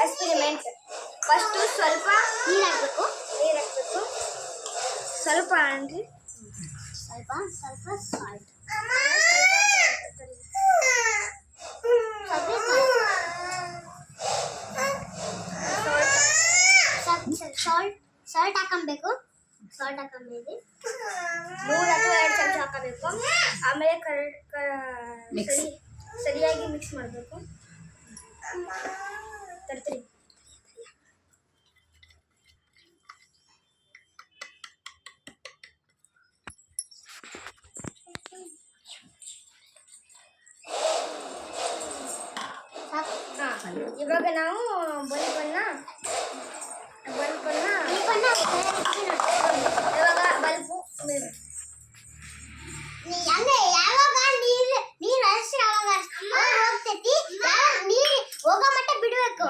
Experiment. First ಸ್ವಲ್ಪ ನೀರು ಹಾಕಬೇಕು. ಸ್ವಲ್ಪ ಅಂದರೆ ಸ್ವಲ್ಪ ಸಾಲ್ಟ್. ಸಾಲ್ಟ್ ಹಾಕಬೇಕು. ಸಾಲ್ಟ್ ಹಾಕೊಂಡ್ಮೇಲೆ 3 ಅಥವಾ 2 ಚಮಚ ಹಾಕಬೇಕು. ಆಮೇಲೆ ಸರಿಯಾಗಿ ಮಿಕ್ಸ್ ಮಾಡಬೇಕು. ತರ್ತೀರಿ ಇವಾಗ ನಾವು ಬಲ್ಬನ್ನ ಇವಾಗ ಬಲ್ಬು ಯಾವಾಗ ನೀರು ಅಷ್ಟೇ ಅವಾಗ ಹೋಗ್ತೈತಿ. ನೀರು ಹೋಗೋ ಮಟ್ಟ ಬಿಡಬೇಕು.